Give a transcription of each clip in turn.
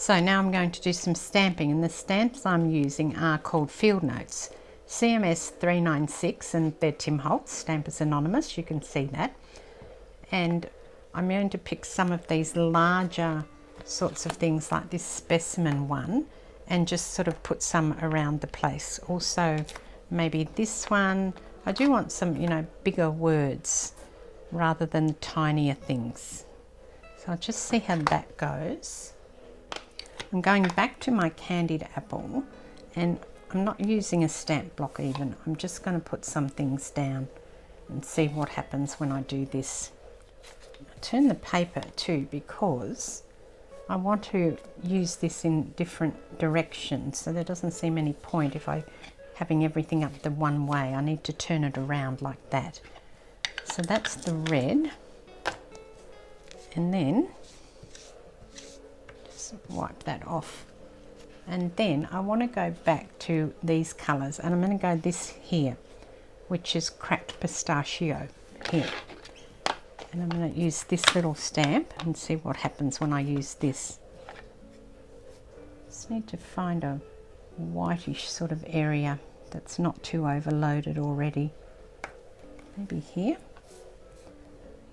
So now I'm going to do some stamping, and the stamps I'm using are called Field Notes. CMS 396 and they're Tim Holtz, Stampers Anonymous, you can see that. And I'm going to pick some of these larger sorts of things like this specimen one and just sort of put some around the place. Also maybe this one. I do want some, you know, bigger words rather than tinier things. So I'll just see how that goes. I'm going back to my candied apple, and I'm not using a stamp block even. I'm just going to put some things down and see what happens when I do this. I turn the paper too because I want to use this in different directions, so there doesn't seem any point if I having everything up the one way. I need to turn it around like that. So that's the red, and then just wipe that off. And then I want to go back to these colours, and I'm going to go this here, which is cracked pistachio here. And I'm going to use this little stamp and see what happens when I use this. Just need to find a whitish sort of area that's not too overloaded already. Maybe here.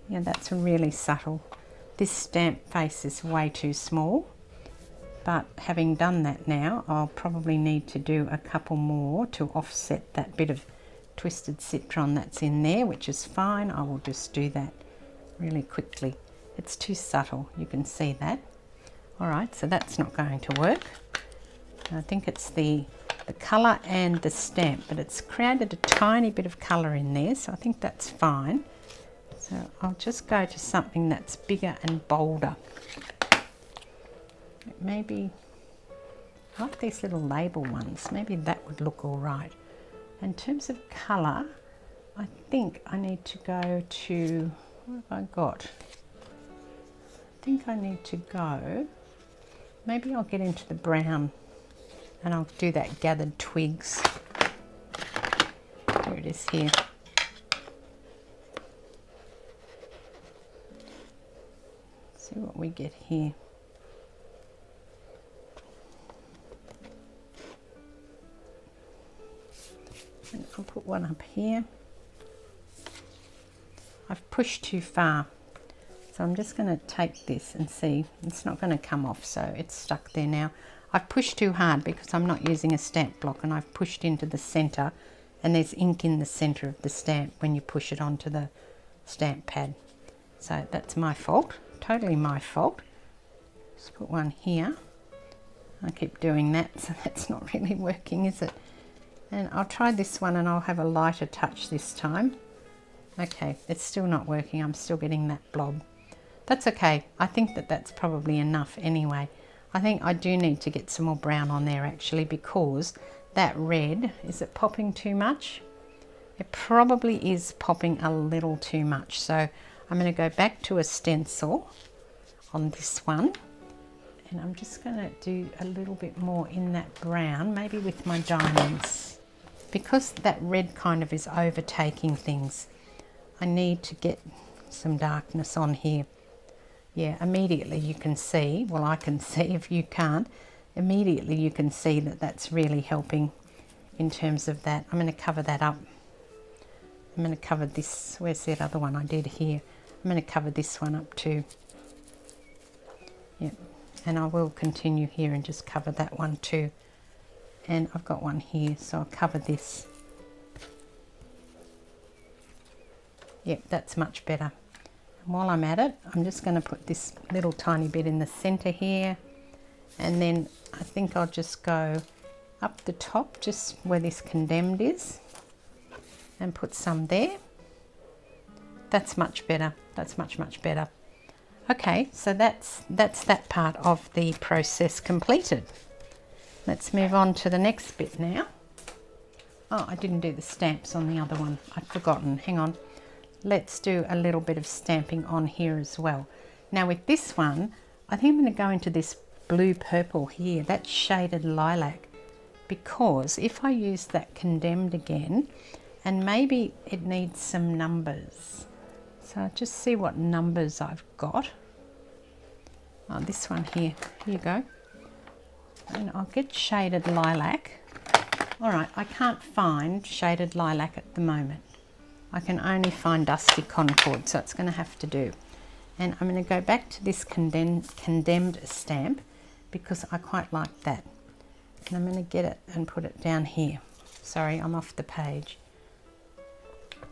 Yeah, that's really subtle. This stamp face is way too small, but having done that now, I'll probably need to do a couple more to offset that bit of twisted citron that's in there, which is fine. I will just do that really quickly. It's too subtle, you can see that. Alright, so that's not going to work. I think it's the colour and the stamp, but it's created a tiny bit of colour in there, so I think that's fine. So I'll just go to something that's bigger and bolder. Maybe, I like these little label ones, maybe that would look all right. In terms of colour, I think I need to go to, what have I got? I think I need to go, maybe I'll get into the brown and I'll do that gathered twigs. Here it is here. See what we get here. And I'll put one up here. I've pushed too far, so I'm just going to take this and see. It's not going to come off, so it's stuck there now. I've pushed too hard because I'm not using a stamp block, and I've pushed into the centre, and there's ink in the centre of the stamp when you push it onto the stamp pad. So that's my fault, totally my fault. Just put one here. I keep doing that, so that's not really working, is it? And I'll try this one, and I'll have a lighter touch this time. Okay, it's still not working. I'm still getting that blob. That's okay. I think that that's probably enough anyway. I think I do need to get some more brown on there actually, because that red, is it popping too much? It probably is popping a little too much. So I'm going to go back to a stencil on this one, and I'm just going to do a little bit more in that brown, maybe with my diamonds. Because that red kind of is overtaking things, I need to get some darkness on here. Yeah, immediately you can see, well I can see, if you can't, immediately you can see that that's really helping in terms of that. I'm going to cover that up. I'm going to cover this, where's that other one I did here? I'm going to cover this one up too. Yep, and I will continue here and just cover that one too. And I've got one here, so I'll cover this. Yep, that's much better. And while I'm at it, I'm just going to put this little tiny bit in the centre here, and then I think I'll just go up the top, just where this condemned is, and put some there. That's much better. That's much better. Okay, so that's that part of the process completed. Let's move on to the next bit now. Oh, I didn't do the stamps on the other one. I'd forgotten. Hang on. Let's do a little bit of stamping on here as well. Now with this one, I think I'm going to go into this blue purple here, that shaded lilac, because if I use that condemned again, and maybe it needs some numbers. So I'll just see what numbers I've got. Oh, this one here. Here you go. And I'll get shaded lilac. All right, I can't find shaded lilac at the moment. I can only find dusty concord, so it's going to have to do. And I'm going to go back to this condemned stamp because I quite like that. And I'm going to get it and put it down here. Sorry, I'm off the page.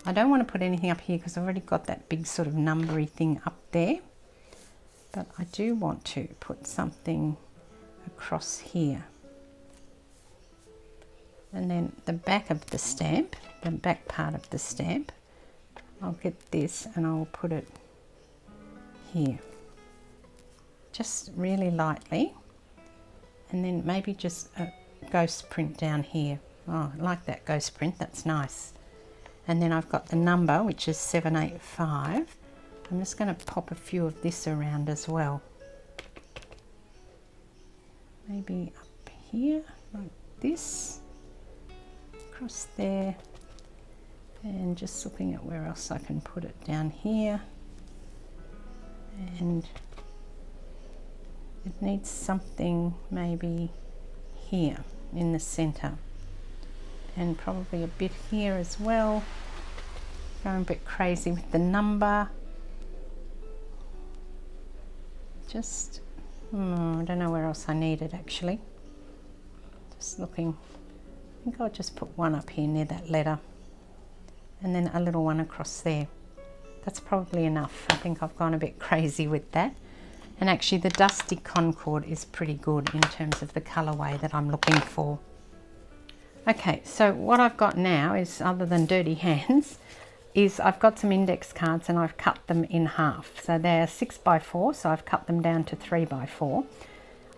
I don't want to put anything up here because I've already got that big sort of numbery thing up there. But I do want to put something across here. And then the back of the stamp, the back part of the stamp, I'll get this and I'll put it here. Just really lightly. And then maybe just a ghost print down here. Oh, I like that ghost print, that's nice. And then I've got the number, which is 785. I'm just going to pop a few of this around as well. Maybe up here, like this. Across there. And just looking at where else I can put it down here. And it needs something maybe here in the center. And probably a bit here as well. Going a bit crazy with the number. Just, I don't know where else I need it actually. Just looking. I think I'll just put one up here near that letter. And then a little one across there. That's probably enough. I think I've gone a bit crazy with that. And actually the dusty concord is pretty good in terms of the colorway that I'm looking for. Okay, so what I've got now is, other than dirty hands, is I've got some index cards and I've cut them in half. So they're 6x4, so I've cut them down to 3x4.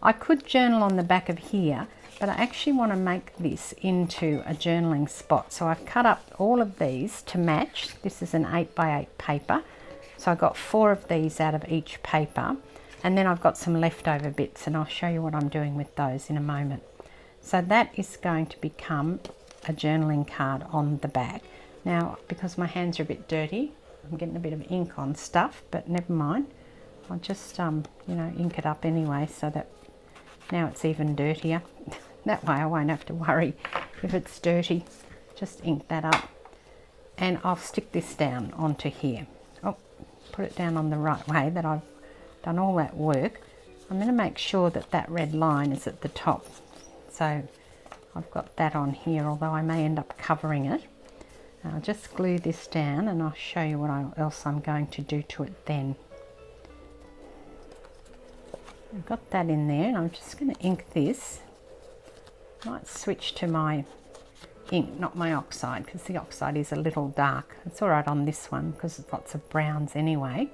I could journal on the back of here, but I actually want to make this into a journaling spot. So I've cut up all of these to match. This is an 8x8 paper. So I got 4 of these out of each paper. And then I've got some leftover bits and I'll show you what I'm doing with those in a moment. So that is going to become a journaling card on the back. Now, because my hands are a bit dirty, I'm getting a bit of ink on stuff, but never mind. I'll just, you know, ink it up anyway so that now it's even dirtier. That way I won't have to worry if it's dirty. Just ink that up. And I'll stick this down onto here. Oh, put it down on the right way, that I've done all that work. I'm going to make sure that that red line is at the top. So I've got that on here, although I may end up covering it. I'll just glue this down and I'll show you what else I'm going to do to it then. I've got that in there and I'm just going to ink this. I might switch to my ink, not my oxide, because the oxide is a little dark. It's all right on this one because it's lots of browns anyway.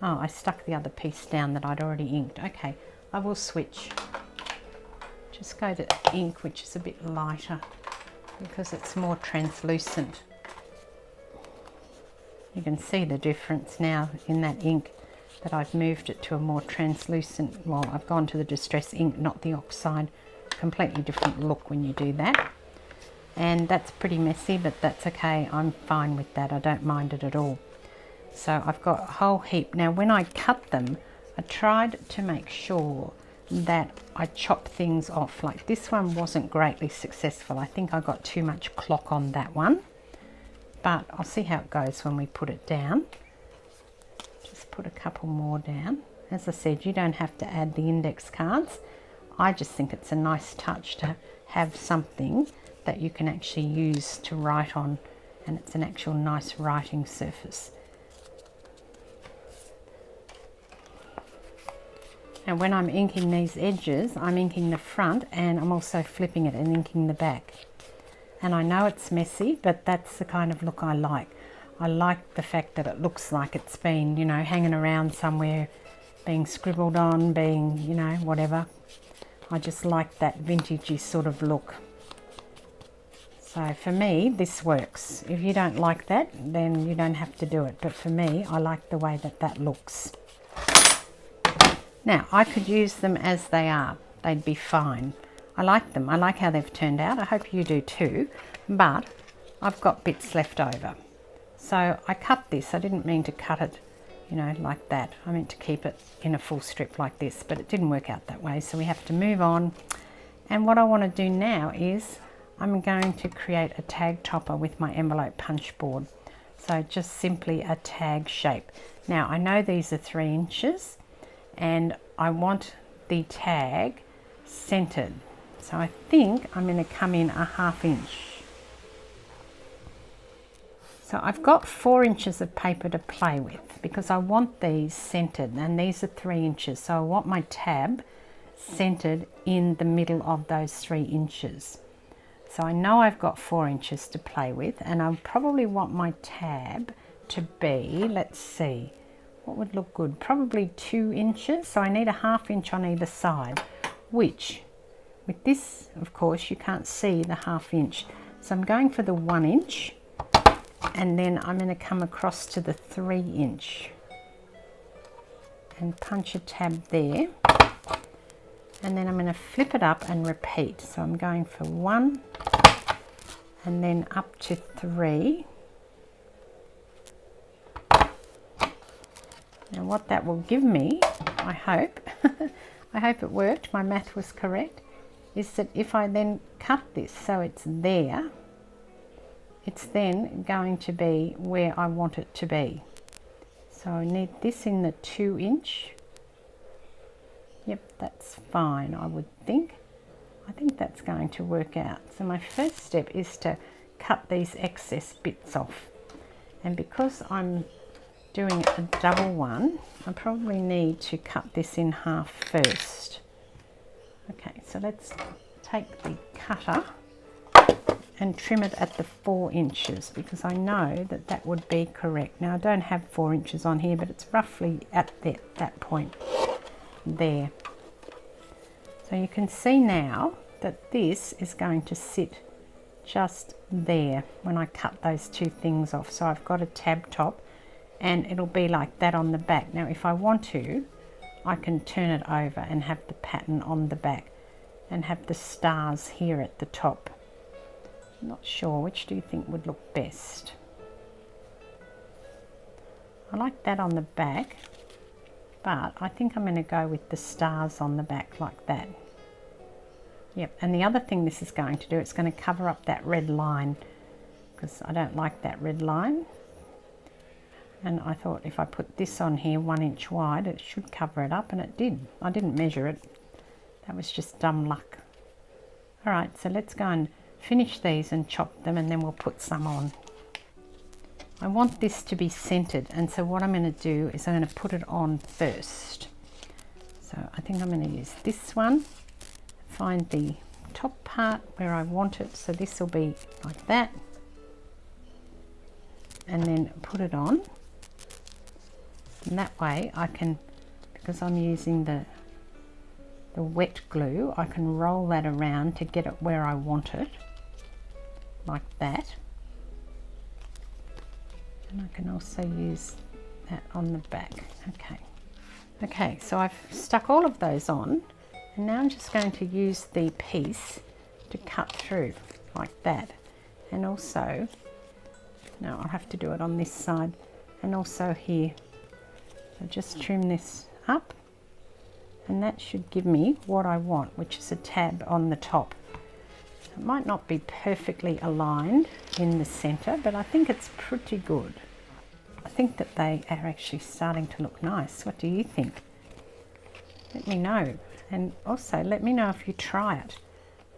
Oh, I stuck the other piece down that I'd already inked. Okay, I will switch. Just go to ink, which is a bit lighter because it's more translucent. You can see the difference now in that ink, that I've moved it to a more translucent. Well, I've gone to the distress ink, not the oxide. Completely different look when you do that. And that's pretty messy, but that's okay. I'm fine with that. I don't mind it at all. So I've got a whole heap. Now when I cut them, I tried to make sure that I chop things off. Like this one wasn't greatly successful. I think I got too much clock on that one, but I'll see how it goes when we put it down. Just put a couple more down. As I said, you don't have to add the index cards. I just think it's a nice touch to have something that you can actually use to write on, and it's an actual nice writing surface. And when I'm inking these edges, I'm inking the front and I'm also flipping it and inking the back. And I know it's messy, but that's the kind of look I like. I like the fact that it looks like it's been, you know, hanging around somewhere, being scribbled on, being, you know, whatever. I just like that vintagey sort of look. So for me, this works. If you don't like that, then you don't have to do it. But for me, I like the way that that looks. Now, I could use them as they are. They'd be fine. I like them. I like how they've turned out. I hope you do too. But I've got bits left over. So I cut this. I didn't mean to cut it you know, like that. I meant to keep it in a full strip like this, but it didn't work out that way, so we have to move on. And what I want to do now is I'm going to create a tag topper with my envelope punch board. So just simply a tag shape. Now I know these are 3 inches and I want the tag centered. So I think I'm going to come in a 1/2 inch. So I've got 4 inches of paper to play with because I want these centered, and these are 3 inches. So I want my tab centered in the middle of those 3 inches. So I know I've got 4 inches to play with, and I probably want my tab to be, let's see, what would look good? Probably 2 inches. So I need a 1/2 inch on either side, which with this, of course, you can't see the 1/2 inch. So I'm going for the 1 inch. And then I'm going to come across to the 3 inch and punch a tab there, and then I'm going to flip it up and repeat. So I'm going for 1 and then up to 3. Now what that will give me, I hope, I hope it worked, my math was correct, is that if I then cut this so it's there, it's then going to be where I want it to be. So I need this in the 2 inch. Yep, that's fine, I would think. I think that's going to work out. So my first step is to cut these excess bits off. And because I'm doing a double one, I probably need to cut this in half first. Okay, so let's take the cutter and trim it at the 4 inches because I know that that would be correct. Now I don't have 4 inches on here, but it's roughly at that point there. So you can see now that this is going to sit just there when I cut those 2 things off. So I've got a tab top and it'll be like that on the back. Now if I want to, I can turn it over and have the pattern on the back and have the stars here at the top. Not sure, which do you think would look best? I like that on the back, but I think I'm going to go with the stars on the back like that. Yep, and the other thing this is going to do, it's going to cover up that red line because I don't like that red line. And I thought if I put this on here 1 inch wide, it should cover it up, and it did. I didn't measure it. That was just dumb luck. All right, so let's go and finish these and chop them, and then we'll put some on. I want this to be centered, and so what I'm going to do is I'm going to put it on first. So I think I'm going to use this one, find the top part where I want it, so this will be like that, and then put it on. And that way I can, because I'm using the wet glue, I can roll that around to get it where I want it, like that. And I can also use that on the back. Okay, so I've stuck all of those on, and now I'm just going to use the piece to cut through like that. And also, no, I'll have to do it on this side and also here. So just trim this up, and that should give me what I want, which is a tab on the top. It might not be perfectly aligned in the center, but I think it's pretty good. I think that they are actually starting to look nice. What do you think? Let me know, and also let me know if you try it.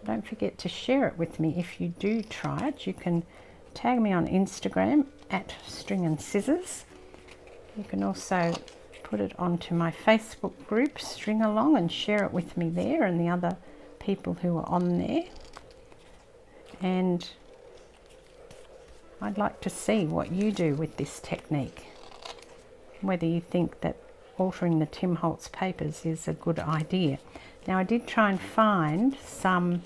Don't forget to share it with me if you do try it. You can tag me on Instagram at String and Scissors. You can also put it onto my Facebook group, String Along, and share it with me there and the other people who are on there. And I'd like to see what you do with this technique, whether you think that altering the Tim Holtz papers is a good idea. Now I did try and find some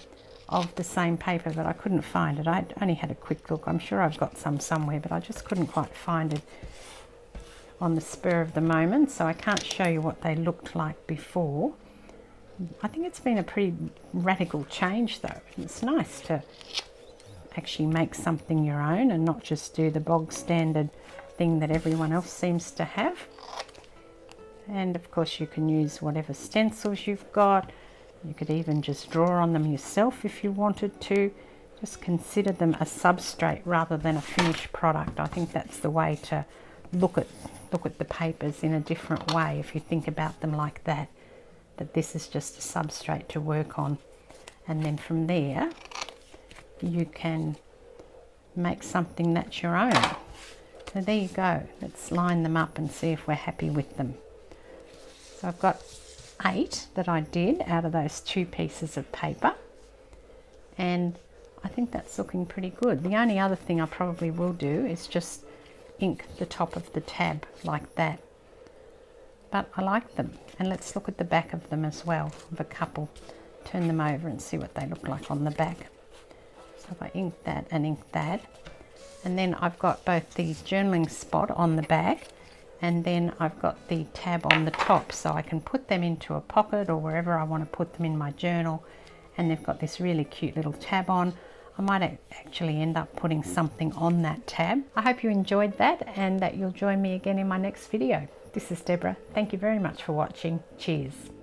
of the same paper, but I couldn't find it. I only had a quick look. I'm sure I've got some somewhere, but I just couldn't quite find it on the spur of the moment, so I can't show you what they looked like before. I think it's been a pretty radical change though. It's nice to actually make something your own and not just do the bog standard thing that everyone else seems to have. And of course you can use whatever stencils you've got. You could even just draw on them yourself if you wanted to. Just consider them a substrate rather than a finished product. I think that's the way to look at the papers in a different way if you think about them like that. That this is just a substrate to work on. And then from there you can make something that's your own. So there you go. Let's line them up and see if we're happy with them. So I've got 8 that I did out of those 2 pieces of paper, and I think that's looking pretty good. The only other thing I probably will do is just ink the top of the tab like that, but I like them. And let's look at the back of them as well. I have a couple. Turn them over and see what they look like on the back. So if I ink that and ink that, and then I've got both the journaling spot on the back, and then I've got the tab on the top, so I can put them into a pocket or wherever I want to put them in my journal. And they've got this really cute little tab on. I might actually end up putting something on that tab. I hope you enjoyed that and that you'll join me again in my next video. This is Deborah. Thank you very much for watching. Cheers.